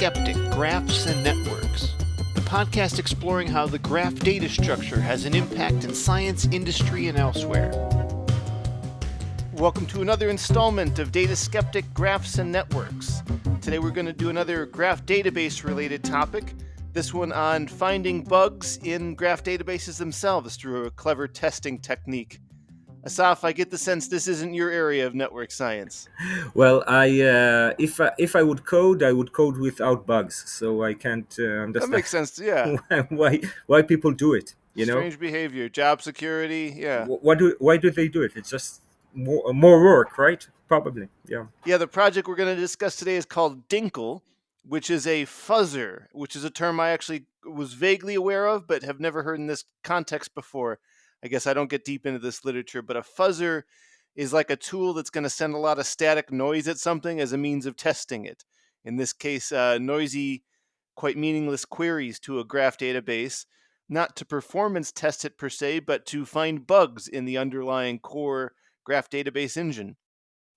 Skeptic, Graphs and Networks, the podcast exploring how the graph data structure has an impact in science, industry, and elsewhere. Welcome to another installment of Data Skeptic, Graphs and Networks. Today we're going to do another graph database related topic, this one on finding bugs in graph databases themselves through a clever testing technique. Asaf, I get the sense this isn't your area of network science. Well, if I would code, I would code without bugs. So I can't That understand makes sense, yeah. why people do it. Strange behavior, job security, yeah. Why do they do it? It's just more work, right? Probably, yeah. Yeah, the project we're going to discuss today is called Dinkle, which is a fuzzer, which is a term I actually was vaguely aware of, but have never heard in this context before. I guess I don't get deep into this literature, but a fuzzer is like a tool that's going to send a lot of static noise at something as a means of testing it. In this case, noisy, quite meaningless queries to a graph database, not to performance test it per se, but to find bugs in the underlying core graph database engine.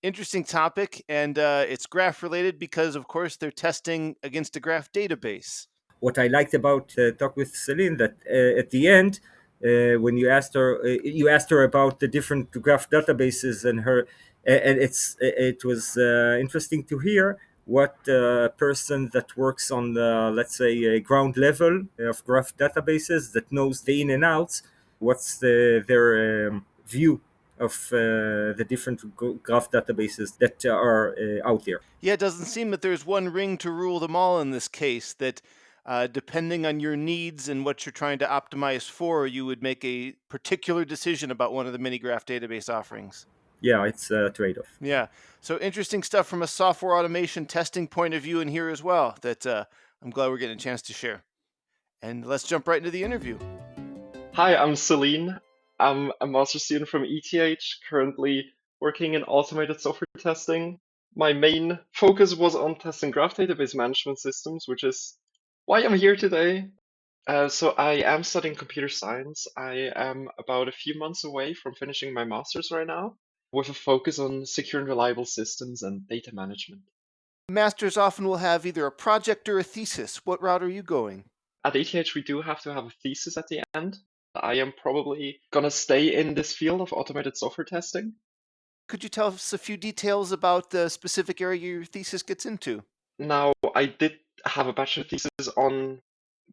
Interesting topic, and it's graph related because, of course, they're testing against a graph database. What I liked about talk with Celine that at the end, when you asked her about the different graph databases and it was interesting to hear what a person that works on the, let's say, ground level of graph databases that knows the in and outs, what's their view of the different graph databases that are out there. Yeah, it doesn't seem that there's one ring to rule them all in this case, that depending on your needs and what you're trying to optimize for, you would make a particular decision about one of the many graph database offerings. Yeah, it's a trade-off. Yeah, so interesting stuff from a software automation testing point of view in here as well that I'm glad we're getting a chance to share. And let's jump right into the interview. Hi, I'm Celine. I'm a master's student from ETH, currently working in automated software testing. My main focus was on testing graph database management systems, which is why I'm here today. So I am studying computer science. I am about a few months away from finishing my master's right now, with a focus on secure and reliable systems and data management. Masters often will have either a project or a thesis. What route are you going? At ETH, we do have to have a thesis at the end. I am probably going to stay in this field of automated software testing. Could you tell us a few details about the specific area your thesis gets into? Now, I did have a bachelor thesis on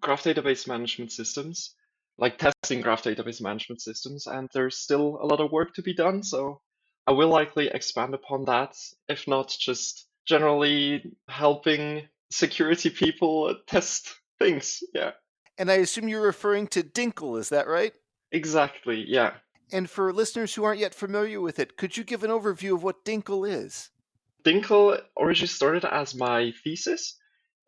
graph database management systems, like testing graph database management systems, and there's still a lot of work to be done, so I will likely expand upon that, if not just generally helping security people test things. Yeah. And I assume you're referring to Dinkle, is that right? Exactly, yeah. And for listeners who aren't yet familiar with it, could you give an overview of what Dinkle is? Dinkle originally started as my thesis,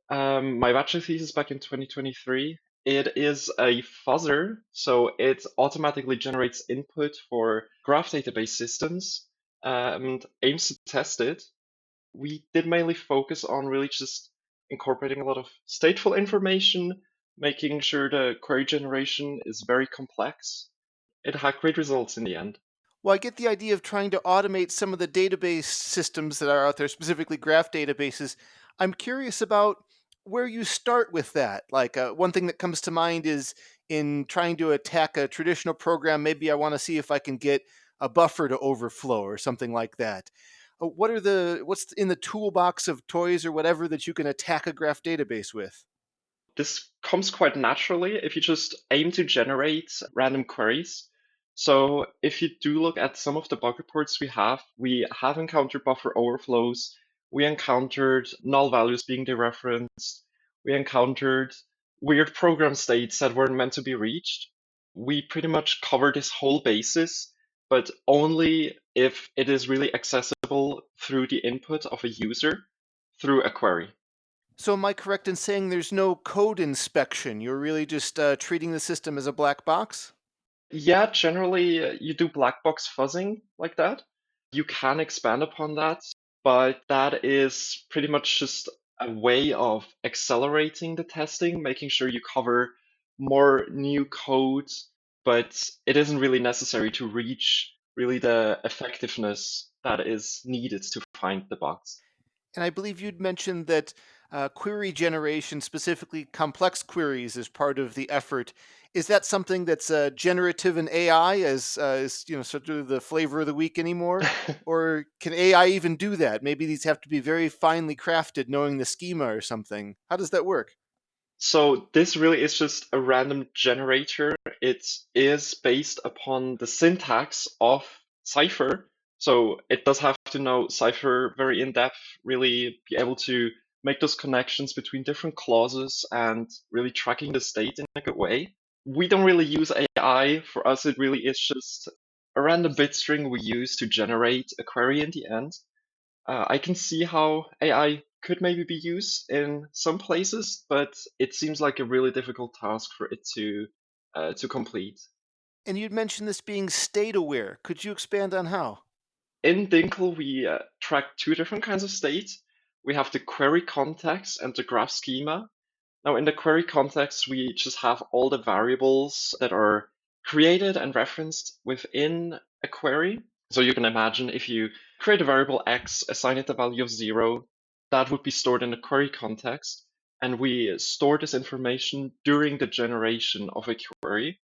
my bachelor thesis back in 2023. It is a fuzzer, so it automatically generates input for graph database systems and aims to test it. We did mainly focus on really just incorporating a lot of stateful information, making sure the query generation is very complex. It had great results in the end. Well, I get the idea of trying to automate some of the database systems that are out there, specifically graph databases. I'm curious about where you start with that. Like one thing that comes to mind is in trying to attack a traditional program, maybe I want to see if I can get a buffer to overflow or something like that. What's in the toolbox of toys or whatever that you can attack a graph database with? This comes quite naturally if you just aim to generate random queries. So if you do look at some of the bug reports we have encountered buffer overflows, we encountered null values being dereferenced, we encountered weird program states that weren't meant to be reached. We pretty much cover this whole basis, but only if it is really accessible through the input of a user through a query. So am I correct in saying there's no code inspection? You're really just treating the system as a black box? Yeah, generally you do black box fuzzing like that. You can expand upon that, but that is pretty much just a way of accelerating the testing, making sure you cover more new code, but it isn't really necessary to reach really the effectiveness that is needed to find the bugs. And I believe you'd mentioned that query generation, specifically complex queries, as part of the effort. Is that something that's generative in AI as sort of the flavor of the week anymore? Or can AI even do that? Maybe these have to be very finely crafted, knowing the schema or something. How does that work? So this really is just a random generator. It is based upon the syntax of Cypher. So it does have to know Cypher very in depth, really be able to make those connections between different clauses and really tracking the state in a good way. We don't really use AI. For us, it really is just a random bit string we use to generate a query in the end. I can see how AI could maybe be used in some places, but it seems like a really difficult task for it to complete. And you'd mentioned this being state aware. Could you expand on how? In Dinkel, we track two different kinds of state. We have the query context and the graph schema. Now, in the query context, we just have all the variables that are created and referenced within a query. So you can imagine if you create a variable x, assign it the value of 0, that would be stored in the query context. And we store this information during the generation of a query.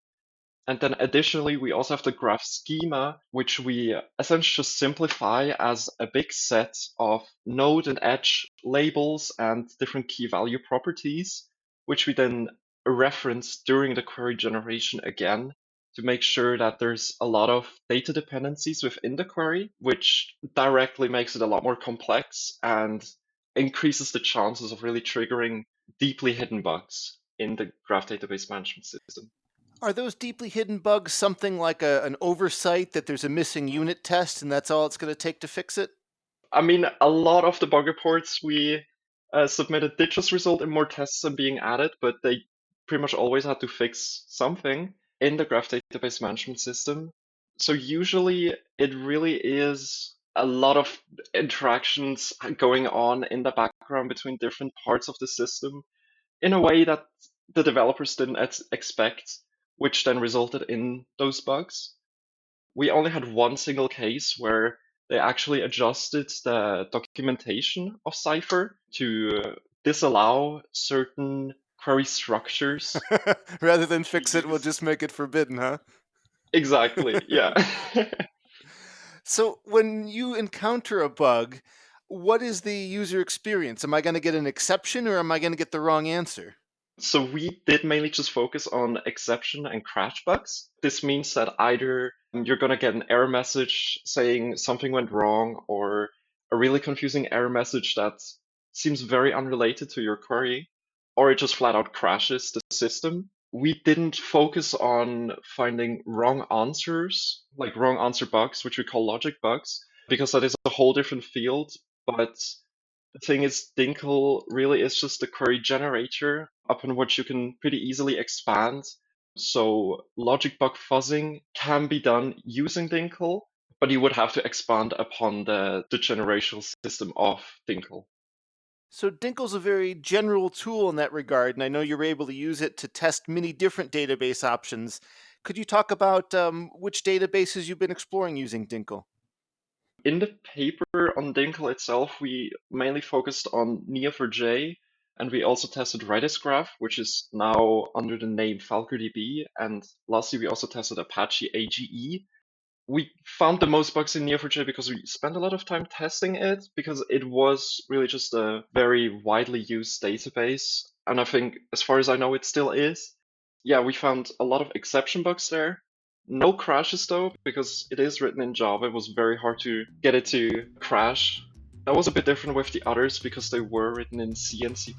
And then additionally, we also have the graph schema, which we essentially just simplify as a big set of node and edge labels and different key value properties, which we then reference during the query generation again to make sure that there's a lot of data dependencies within the query, which directly makes it a lot more complex and increases the chances of really triggering deeply hidden bugs in the graph database management system. Are those deeply hidden bugs something like an oversight that there's a missing unit test and that's all it's going to take to fix it? I mean, a lot of the bug reports we submitted did just result in more tests and being added, but they pretty much always had to fix something in the graph database management system. So usually it really is a lot of interactions going on in the background between different parts of the system in a way that the developers didn't expect, which then resulted in those bugs. We only had one single case where they actually adjusted the documentation of Cypher to disallow certain query structures Rather than to be fix it, we'll used. just make it forbidden, huh? Exactly, yeah. So when you encounter a bug, what is the user experience? Am I going to get an exception or am I going to get the wrong answer? So we did mainly just focus on exception and crash bugs. This means that either you're going to get an error message saying something went wrong, or a really confusing error message that seems very unrelated to your query, or it just flat out crashes the system. We didn't focus on finding wrong answers, like wrong answer bugs, which we call logic bugs, because that is a whole different field. But the thing is, Dinkel really is just a query generator upon which you can pretty easily expand. So logic bug fuzzing can be done using Dinkel, but you would have to expand upon the generational system of Dinkel. So Dinkel's a very general tool in that regard, and I know you're able to use it to test many different database options. Could you talk about which databases you've been exploring using Dinkel? In the paper on Dinkel itself, we mainly focused on Neo4j, and we also tested Redis Graph, which is now under the name FalconDB. And lastly, we also tested Apache AGE. We found the most bugs in Neo4j because we spent a lot of time testing it, because it was really just a very widely used database. And I think, as far as I know, it still is. Yeah, we found a lot of exception bugs there. No crashes though, because it is written in Java. It was very hard to get it to crash. That was a bit different with the others because they were written in C and C++.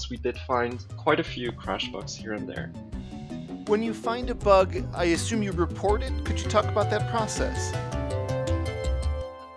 We did find quite a few crash bugs here and there. When you find a bug, I assume you report it. Could you talk about that process?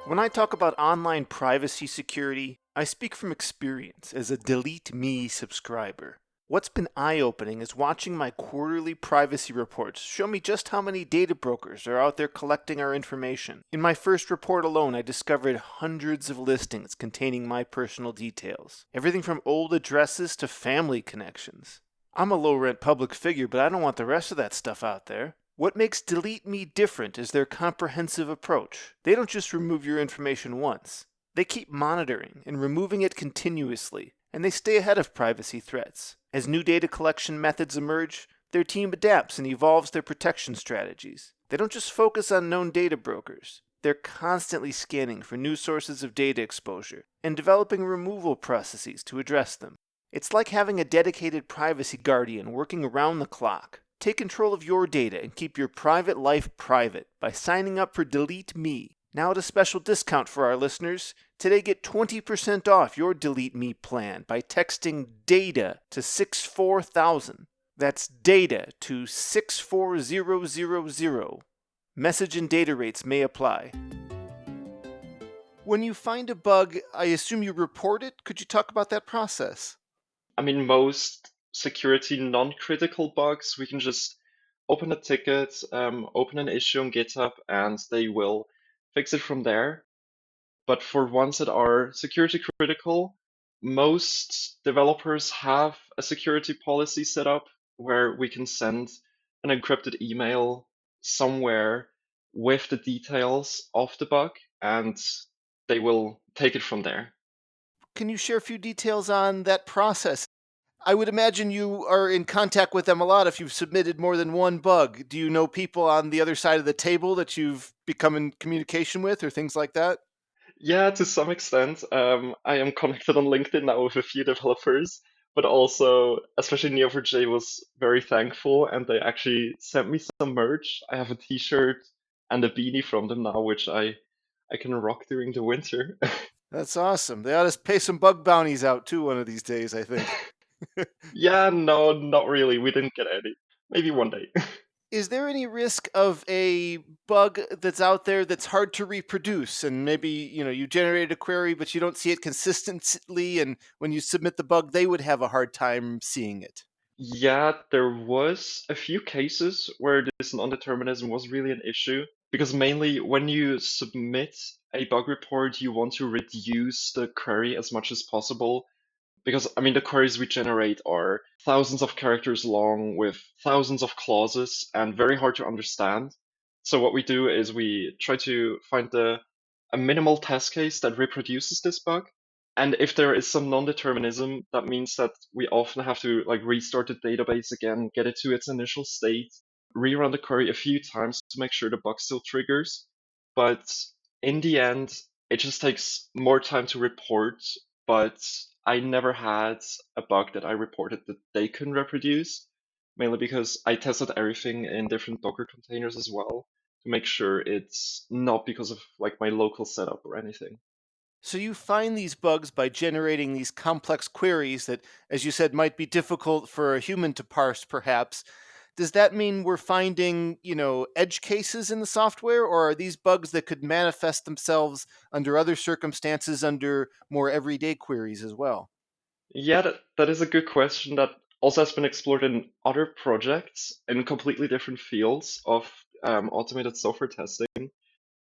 When I talk about online privacy security, I speak from experience as a Delete Me subscriber. What's been eye-opening is watching my quarterly privacy reports show me just how many data brokers are out there collecting our information. In my first report alone, I discovered hundreds of listings containing my personal details. Everything from old addresses to family connections. I'm a low-rent public figure, but I don't want the rest of that stuff out there. What makes Delete Me different is their comprehensive approach. They don't just remove your information once. They keep monitoring and removing it continuously, and they stay ahead of privacy threats. As new data collection methods emerge, their team adapts and evolves their protection strategies. They don't just focus on known data brokers. They're constantly scanning for new sources of data exposure and developing removal processes to address them. It's like having a dedicated privacy guardian working around the clock. Take control of your data and keep your private life private by signing up for Delete Me. Now at a special discount for our listeners. Today get 20% off your Delete Me plan by texting DATA to 64000. That's DATA to 64000. Message and data rates may apply. When you find a bug, I assume you report it. Could you talk about that process? I mean, most security non-critical bugs, we can just open a ticket, open an issue on GitHub, and they will fix it from there. But for ones that are security critical, most developers have a security policy set up where we can send an encrypted email somewhere with the details of the bug, and they will take it from there. Can you share a few details on that process? I would imagine you are in contact with them a lot if you've submitted more than one bug. Do you know people on the other side of the table that you've become in communication with or things like that? Yeah, to some extent. I am connected on LinkedIn now with a few developers, but also, especially Neo4j was very thankful, and they actually sent me some merch. I have a t-shirt and a beanie from them now, which I can rock during the winter. That's awesome. They ought to pay some bug bounties out too one of these days, I think. Yeah, no, not really. We didn't get any. Maybe one day. Is there any risk of a bug that's out there that's hard to reproduce and maybe, you generated a query but you don't see it consistently, and when you submit the bug they would have a hard time seeing it? Yeah, there was a few cases where this non-determinism was really an issue because mainly when you submit a bug report, you want to reduce the query as much as possible because I mean the queries we generate are thousands of characters long with thousands of clauses and very hard to understand. So what we do is we try to find a minimal test case that reproduces this bug. And if there is some non-determinism, that means that we often have to like restart the database again, get it to its initial state, rerun the query a few times to make sure the bug still triggers. But in the end, it just takes more time to report. But I never had a bug that I reported that they couldn't reproduce, mainly because I tested everything in different Docker containers as well to make sure it's not because of like my local setup or anything. So you find these bugs by generating these complex queries that, as you said, might be difficult for a human to parse, perhaps. Does that mean we're finding, edge cases in the software, or are these bugs that could manifest themselves under other circumstances, under more everyday queries as well? Yeah, that is a good question that also has been explored in other projects in completely different fields of automated software testing.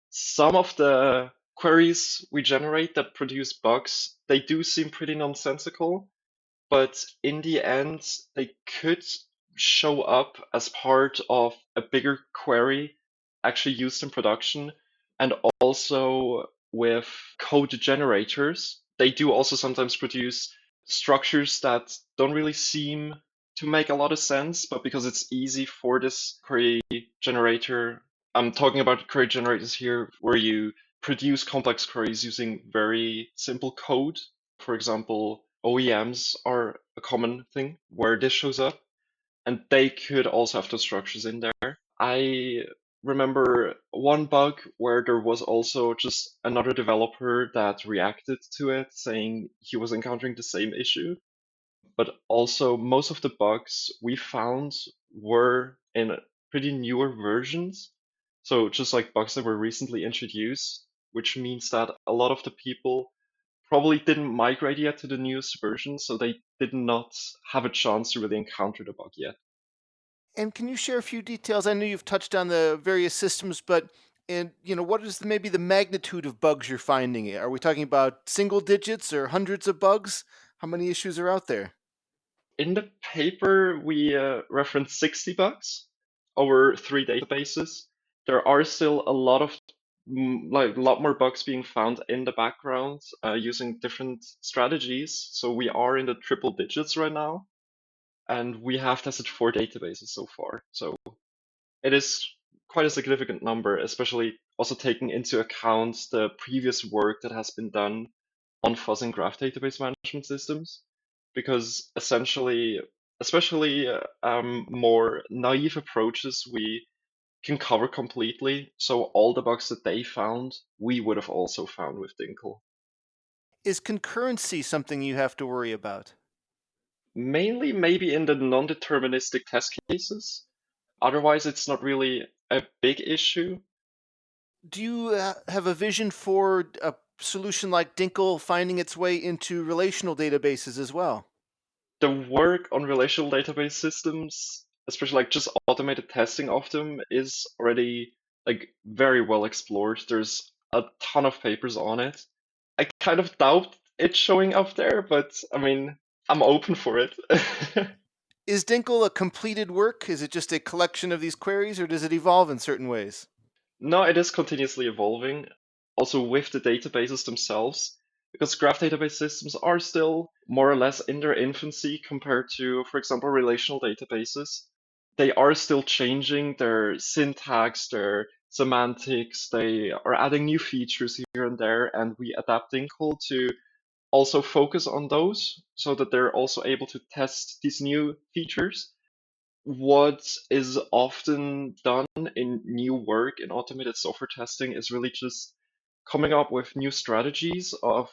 Some of the queries we generate that produce bugs, they do seem pretty nonsensical, but in the end, they could show up as part of a bigger query actually used in production. And also with code generators, they do also sometimes produce structures that don't really seem to make a lot of sense, but because it's easy for this query generator, I'm talking about query generators here where you produce complex queries using very simple code. For example, OEMs are a common thing where this shows up, and they could also have those structures in there. I remember one bug where there was also just another developer that reacted to it, saying he was encountering the same issue. But also, most of the bugs we found were in pretty newer versions. So, just like bugs that were recently introduced, which means that a lot of the people probably didn't migrate yet to the newest version, so they did not have a chance to really encounter the bug yet. And can you share a few details? I know you've touched on the various systems, but what is maybe the magnitude of bugs you're finding? Are we talking about single digits or hundreds of bugs? How many issues are out there? In the paper, we reference 60 bugs over three databases. There are still a lot of like a lot more bugs being found in the background using different strategies. So we are in the triple digits right now, and we have tested 4 databases so far. So it is quite a significant number, especially also taking into account the previous work that has been done on fuzzing graph database management systems, because essentially, especially more naive approaches, we can cover completely. So all the bugs that they found, we would have also found with Dinkle. Is concurrency something you have to worry about? Mainly maybe in the non-deterministic test cases. Otherwise, it's not really a big issue. Do you have a vision for a solution like Dinkle finding its way into relational databases as well? The work on relational database systems, especially like just automated testing of them, is already like very well explored. There's a ton of papers on it. I kind of doubt it showing up there, but I mean, I'm open for it. Is Dinkle a completed work? Is it just a collection of these queries, or does it evolve in certain ways? No, it is continuously evolving, also with the databases themselves, because graph database systems are still more or less in their infancy compared to, for example, relational databases. They are still changing their syntax, their semantics, they are adding new features here and there, and we adapt Dinkle to also focus on those so that they're also able to test these new features. What is often done in new work in automated software testing is really just coming up with new strategies of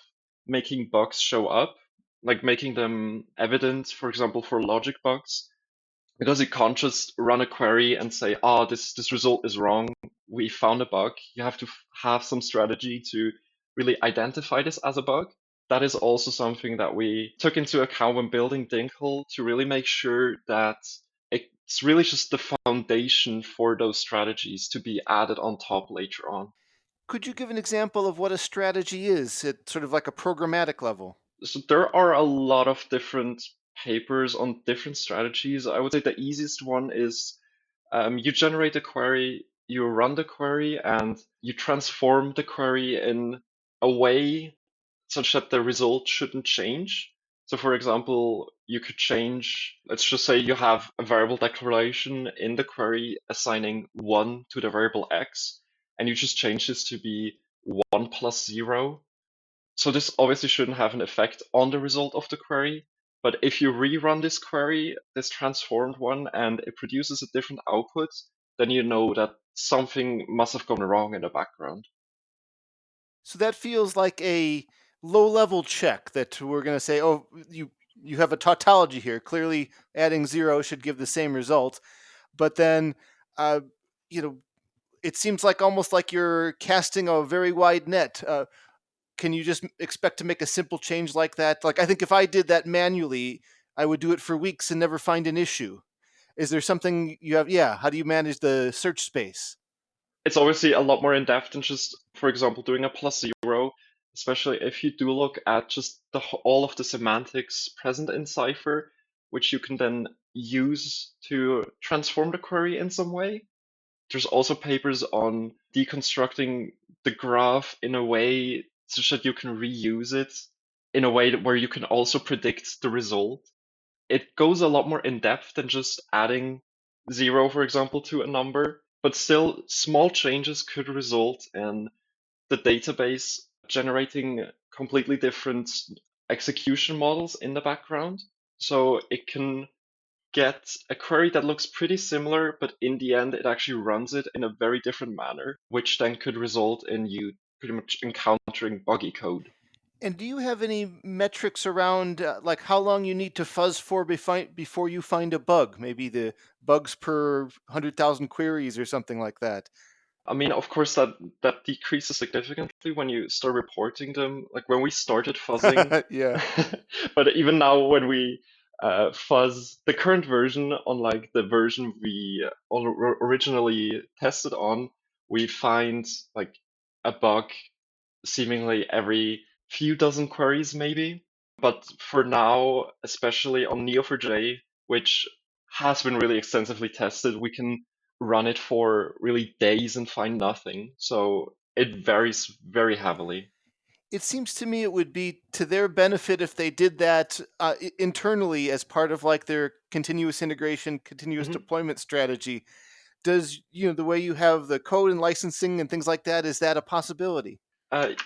making bugs show up, like making them evident, for example, for logic bugs, because you can't just run a query and say, "Ah, this result is wrong. We found a bug." You have to have some strategy to really identify this as a bug. That is also something that we took into account when building Dinkle to really make sure that it's really just the foundation for those strategies to be added on top later on. Could you give an example of what a strategy is at sort of like a programmatic level? So there are a lot of different papers on different strategies. I would say the easiest one is you generate a query, you run the query, and you transform the query in a way such that the result shouldn't change. So, for example, you could change, let's just say you have a variable declaration in the query assigning 1 to the variable x, and you just change this to be 1 plus 0. So this obviously shouldn't have an effect on the result of the query. But if you rerun this query, this transformed one, and it produces a different output, then you know that something must have gone wrong in the background. So that feels like a low-level check that we're going to say, oh, you have a tautology here. Clearly, adding 0 should give the same result. But then, uh, you know, it seems like almost like you're casting a very wide net. Can you just expect to make a simple change like that? Like, I think if I did that manually, I would do it for weeks and never find an issue. Is there something you have? Yeah. How do you manage the search space? It's obviously a lot more in depth than just, for example, doing a plus 0, especially if you do look at just all of the semantics present in Cypher, which you can then use to transform the query in some way. There's also papers on deconstructing the graph in a way such that you can reuse it in a way where you can also predict the result. It goes a lot more in depth than just adding 0, for example, to a number, but still small changes could result in the database generating completely different execution models in the background. So it can get a query that looks pretty similar, but in the end, it actually runs it in a very different manner, which then could result in you pretty much encountering buggy code. And do you have any metrics around like how long you need to fuzz for before you find a bug? Maybe the bugs per 100,000 queries or something like that. I mean, of course, that decreases significantly when you start reporting them. Like when we started fuzzing, Yeah. but even now when we fuzz the current version on like the version we originally tested on, we find like a bug seemingly every few dozen queries, maybe. But for now, especially on Neo4j, which has been really extensively tested, we can run it for really days and find nothing. So it varies very heavily. It seems to me it would be to their benefit if they did that internally as part of like their continuous integration, continuous Mhm. deployment strategy. Does the way you have the code and licensing and things like that, is that a possibility?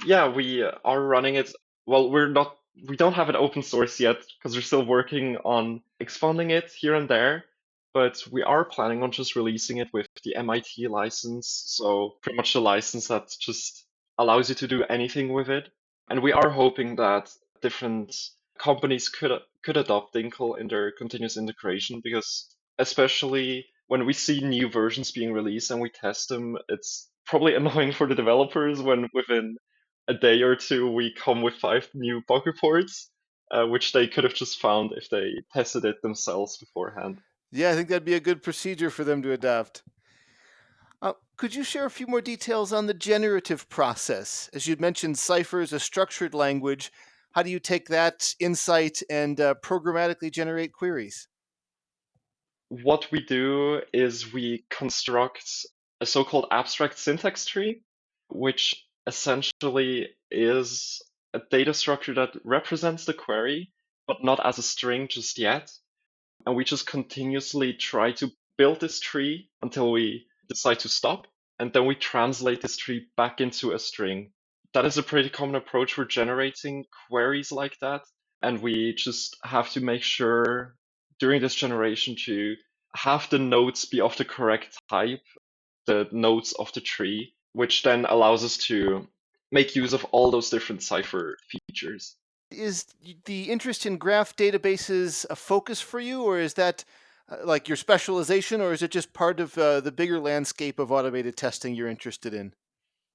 Yeah, we are running it. Well, we don't have it open source yet because we're still working on expanding it here and there, but we are planning on just releasing it with the MIT license. So pretty much the license that just allows you to do anything with it. And we are hoping that different companies could adopt Dinkle in their continuous integration because especially when we see new versions being released and we test them, it's probably annoying for the developers when within a day or two we come with 5 new bug reports, which they could have just found if they tested it themselves beforehand. Yeah, I think that'd be a good procedure for them to adopt. Could you share a few more details on the generative process? As you'd mentioned, Cypher is a structured language. How do you take that insight and programmatically generate queries? What we do is we construct a so-called abstract syntax tree, which essentially is a data structure that represents the query, but not as a string just yet. And we just continuously try to build this tree until we decide to stop, and then we translate this tree back into a string. That is a pretty common approach for generating queries like that, and we just have to make sure during this generation to have the nodes be of the correct type, the nodes of the tree, which then allows us to make use of all those different Cypher features. Is the interest in graph databases a focus for you, or is that like your specialization, or is it just part of the bigger landscape of automated testing you're interested in?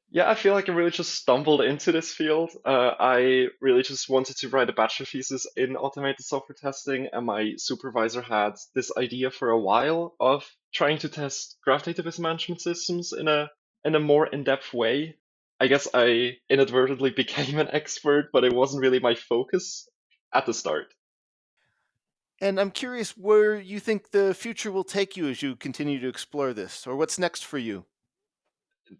Yeah, I feel like I really just stumbled into this field. I really just wanted to write a bachelor thesis in automated software testing, and my supervisor had this idea for a while of trying to test graph database management systems in a more in-depth way. I guess I inadvertently became an expert, but it wasn't really my focus at the start. And I'm curious where you think the future will take you as you continue to explore this, or what's next for you.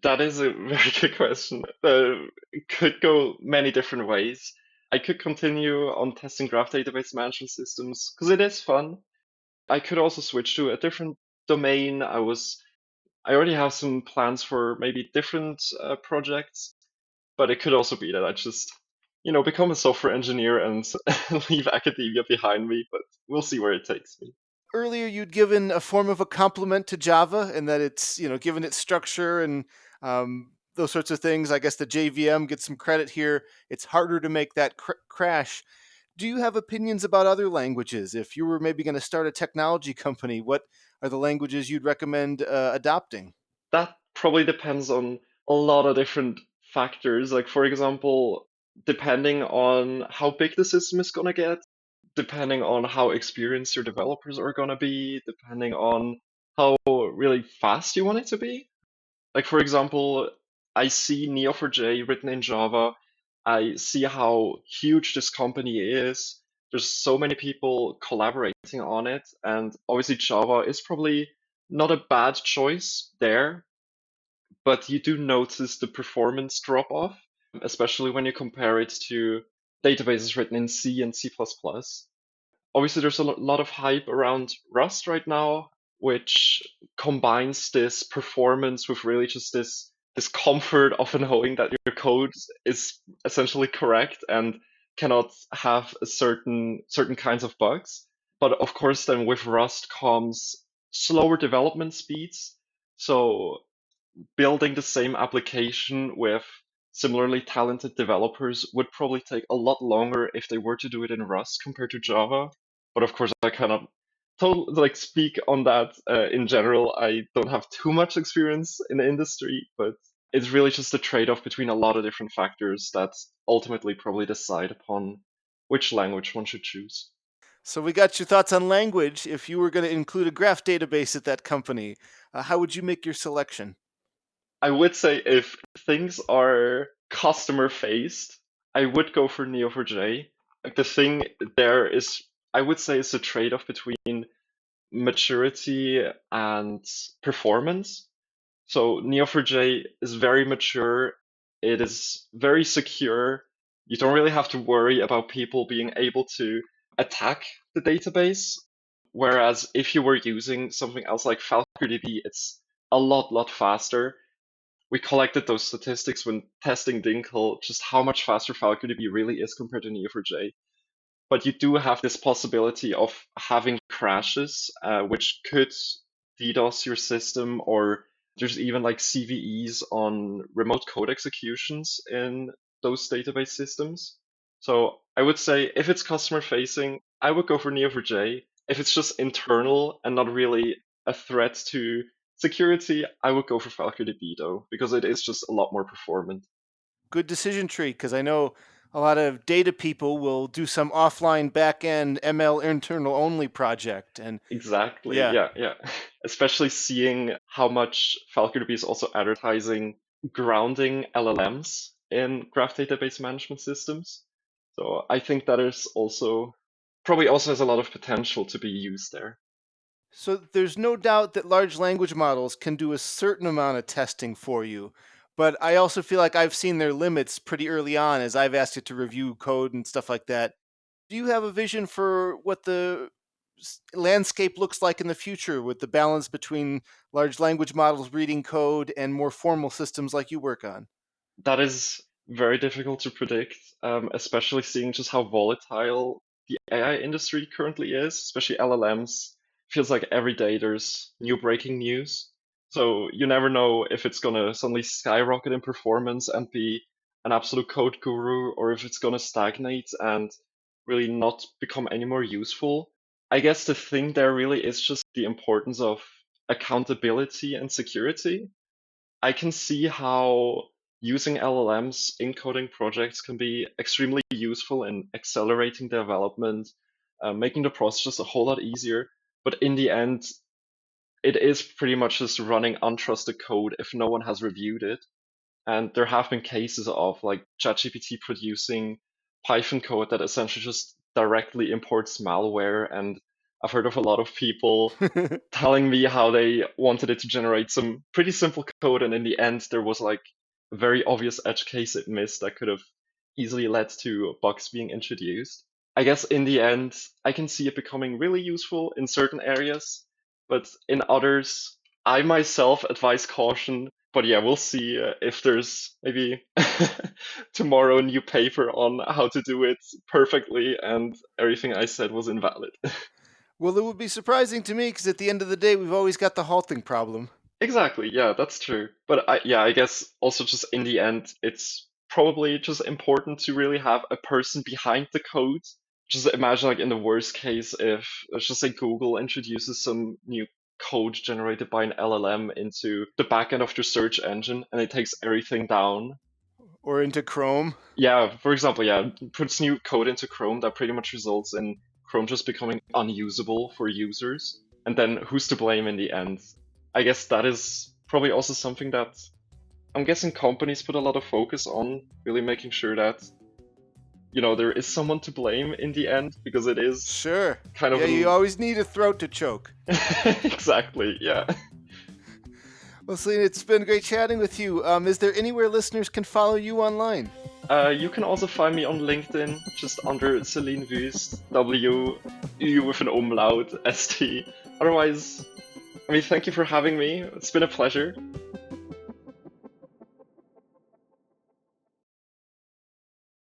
That is a very good question. It could go many different ways. I could continue on testing graph database management systems because it is fun. I could also switch to a different domain. I already have some plans for maybe different projects, but it could also be that I just, become a software engineer and leave academia behind me, but we'll see where it takes me. Earlier, you'd given a form of a compliment to Java, and that it's given its structure and those sorts of things. I guess the JVM gets some credit here. It's harder to make that crash. Do you have opinions about other languages? If you were maybe going to start a technology company, what are the languages you'd recommend adopting? That probably depends on a lot of different factors. Like, for example, depending on how big the system is going to get, depending on how experienced your developers are going to be, depending on how really fast you want it to be. Like, for example, I see Neo4j written in Java. I see how huge this company is. There's so many people collaborating on it. And obviously, Java is probably not a bad choice there, but you do notice the performance drop off, especially when you compare it to databases written in C and C++. Obviously, there's a lot of hype around Rust right now, which combines this performance with really just this comfort of knowing that your code is essentially correct and cannot have a certain kinds of bugs. But of course, then with Rust comes slower development speeds. So building the same application with similarly talented developers would probably take a lot longer if they were to do it in Rust compared to Java. But of course, I cannot speak on that in general. I don't have too much experience in the industry, but it's really just a trade-off between a lot of different factors that ultimately probably decide upon which language one should choose. So we got your thoughts on language. If you were going to include a graph database at that company, how would you make your selection? I would say if things are customer faced, I would go for Neo4j. Like the thing there is, I would say, is a trade-off between maturity and performance. So Neo4j is very mature It is very secure. You don't really have to worry about people being able to attack the database. Whereas if you were using something else like FalconDB, it's a lot faster. We collected those statistics when testing Dinkel, just how much faster FalconDB really is compared to Neo4j. But you do have this possibility of having crashes, which could DDoS your system, or there's even like CVEs on remote code executions in those database systems. So I would say if it's customer facing, I would go for Neo4j. If it's just internal and not really a threat to security, I would go for FalconDB though, because it is just a lot more performant. Good decision tree, because I know a lot of data people will do some offline backend ML internal only project. And Exactly. yeah, Yeah. Especially seeing how much FalconDB is also advertising grounding LLMs in graph database management systems. So I think that is also probably also has a lot of potential to be used there. so there's no doubt that large language models can do a certain amount of testing for you. But I also feel like I've seen their limits pretty early on as I've asked it to review code and stuff like that. Do you have a vision for what the landscape looks like in the future with the balance between large language models reading code and more formal systems like you work on? That is very difficult to predict, especially seeing just how volatile the AI industry currently is, especially LLMs. Feels like every day there's new breaking news. So you never know if it's going to suddenly skyrocket in performance and be an absolute code guru, or if it's going to stagnate and really not become any more useful. I guess the thing there really is just the importance of accountability and security. I can see how using LLMs in coding projects can be extremely useful in accelerating development, making the process just a whole lot easier. But in the end, it is pretty much just running untrusted code if no one has reviewed it. And there have been cases of like ChatGPT producing Python code that essentially just directly imports malware. And I've heard of a lot of people telling me how they wanted it to generate some pretty simple code, and in the end, there was like a very obvious edge case it missed that could have easily led to bugs being introduced. I guess in the end, I can see it becoming really useful in certain areas, but in others, I myself advise caution. But yeah, we'll see if there's maybe tomorrow a new paper on how to do it perfectly, and everything I said was invalid. Well, it would be surprising to me because at the end of the day, we've always got the halting problem. Exactly, yeah, that's true. But I guess also just in the end, it's probably just important to really have a person behind the code. Just imagine like in the worst case, if let's just say Google introduces some new code generated by an LLM into the backend of their search engine and it takes everything down. Or into Chrome. Yeah, for example, yeah, puts new code into Chrome that pretty much results in Chrome just becoming unusable for users. And then who's to blame in the end? I guess that is probably also something that I'm guessing companies put a lot of focus on, really making sure that, there is someone to blame in the end, because it is Sure. kind of Yeah, you always need a throat to choke. exactly, yeah. Well, Celine, it's been great chatting with you. Is there anywhere listeners can follow you online? You can also find me on LinkedIn, just under Celine Wüst, W-U with an umlaut, S-T. Otherwise, I mean, thank you for having me. It's been a pleasure.